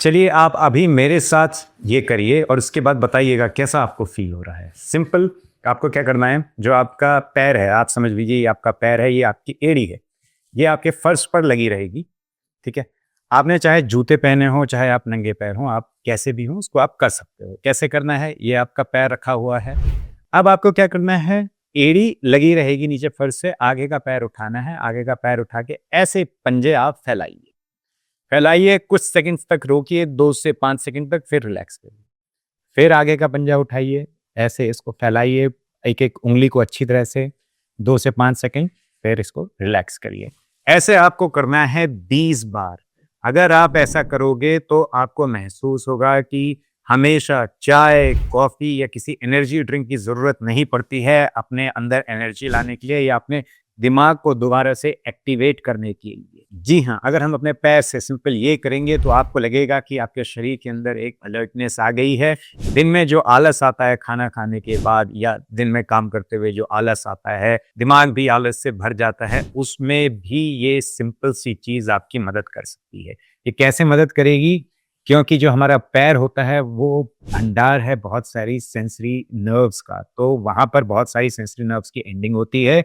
चलिए आप अभी मेरे साथ ये करिए और उसके बाद बताइएगा कैसा आपको फील हो रहा है। सिंपल, आपको क्या करना है, जो आपका पैर है, आप समझ लीजिए ये आपका पैर है, ये आपकी एड़ी है, ये आपके फर्श पर लगी रहेगी। ठीक है, आपने चाहे जूते पहने हो, चाहे आप नंगे पैर हो, आप कैसे भी हो उसको आप कर सकते हो। कैसे करना है, ये आपका पैर रखा हुआ है, अब आपको क्या करना है, एड़ी लगी रहेगी नीचे फर्श से, आगे का पैर उठाना है, आगे का पैर उठा के ऐसे पंजे आप फैलाइए, फैलाइए, कुछ सेकंड्स तक रोकिए, 2 से 5 सेकंड तक, फिर रिलैक्स करिए, फिर आगे का पंजा उठाइए, ऐसे इसको फैलाइए, एक एक उंगली को अच्छी तरह से, 2 से 5 सेकंड, फिर इसको रिलैक्स करिए। ऐसे आपको करना है 20 बार। अगर आप ऐसा करोगे तो आपको महसूस होगा कि हमेशा चाय, कॉफी या किसी एनर्जी ड्रिंक की जरूरत नहीं पड़ती है अपने अंदर एनर्जी लाने के लिए या अपने दिमाग को दोबारा से एक्टिवेट करने के लिए। जी हाँ, अगर हम अपने पैर से सिंपल ये करेंगे तो आपको लगेगा कि आपके शरीर के अंदर एक अलर्टनेस आ गई है। दिन में जो आलस आता है खाना खाने के बाद या दिन में काम करते हुए जो आलस आता है, दिमाग भी आलस से भर जाता है, उसमें भी ये सिंपल सी चीज आपकी मदद कर सकती है। ये कैसे मदद करेगी? क्योंकि जो हमारा पैर होता है वो भंडार है बहुत सारी सेंसरी नर्व्स का, तो वहां पर बहुत सारी सेंसरी नर्व्स की एंडिंग होती है।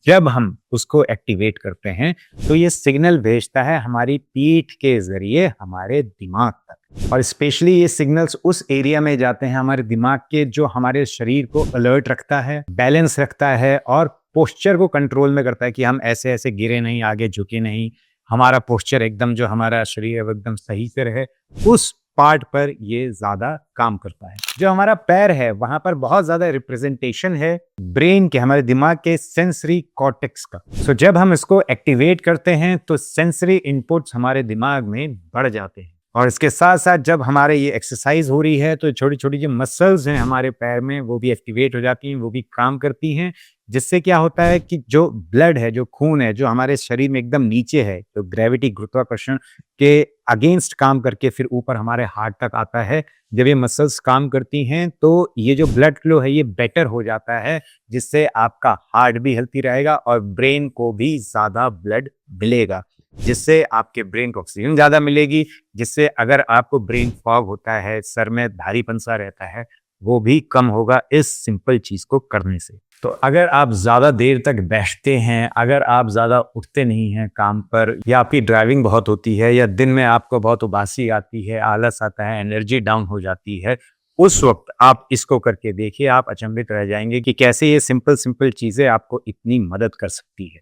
जब हम उसको एक्टिवेट करते हैं तो ये सिग्नल भेजता है हमारी पीठ के जरिए हमारे दिमाग तक, और स्पेशली ये सिग्नल्स उस एरिया में जाते हैं हमारे दिमाग के जो हमारे शरीर को अलर्ट रखता है, बैलेंस रखता है और पोस्चर को कंट्रोल में करता है कि हम ऐसे ऐसे गिरे नहीं, आगे झुके नहीं, हमारा पोस्चर एकदम, जो हमारा शरीर है वो एकदम सही से रहे। उस पार्ट पर ये ज्यादा काम करता है। जो हमारा पैर है वहां पर बहुत ज्यादा रिप्रेजेंटेशन है ब्रेन के, हमारे दिमाग के सेंसरी कॉर्टेक्स का। सो जब हम इसको एक्टिवेट करते हैं तो सेंसरी इनपुट्स हमारे दिमाग में बढ़ जाते हैं, और इसके साथ साथ जब हमारे ये एक्सरसाइज हो रही है तो छोटी छोटी जो मसल्स हैं हमारे पैर में वो भी एक्टिवेट हो जाती हैं, वो भी काम करती हैं, जिससे क्या होता है कि जो ब्लड है, जो खून है, जो हमारे शरीर में एकदम नीचे है, तो ग्रेविटी, गुरुत्वाकर्षण के अगेंस्ट काम करके फिर ऊपर हमारे हार्ट तक आता है। जब ये मसल्स काम करती हैं तो ये जो ब्लड फ्लो है ये बेटर हो जाता है, जिससे आपका हार्ट भी हेल्थी रहेगा और ब्रेन को भी ज्यादा ब्लड मिलेगा, जिससे आपके ब्रेन को ऑक्सीजन ज्यादा मिलेगी, जिससे अगर आपको ब्रेन फॉग होता है, सर में भारीपन सा रहता है, वो भी कम होगा इस सिंपल चीज को करने से। तो अगर आप ज्यादा देर तक बैठते हैं, अगर आप ज्यादा उठते नहीं हैं काम पर, या आपकी ड्राइविंग बहुत होती है, या दिन में आपको बहुत उबासी आती है, आलस आता है, एनर्जी डाउन हो जाती है, उस वक्त आप इसको करके देखिए, आप अचंभित रह जाएंगे कि कैसे ये सिंपल सिंपल चीजें आपको इतनी मदद कर सकती है।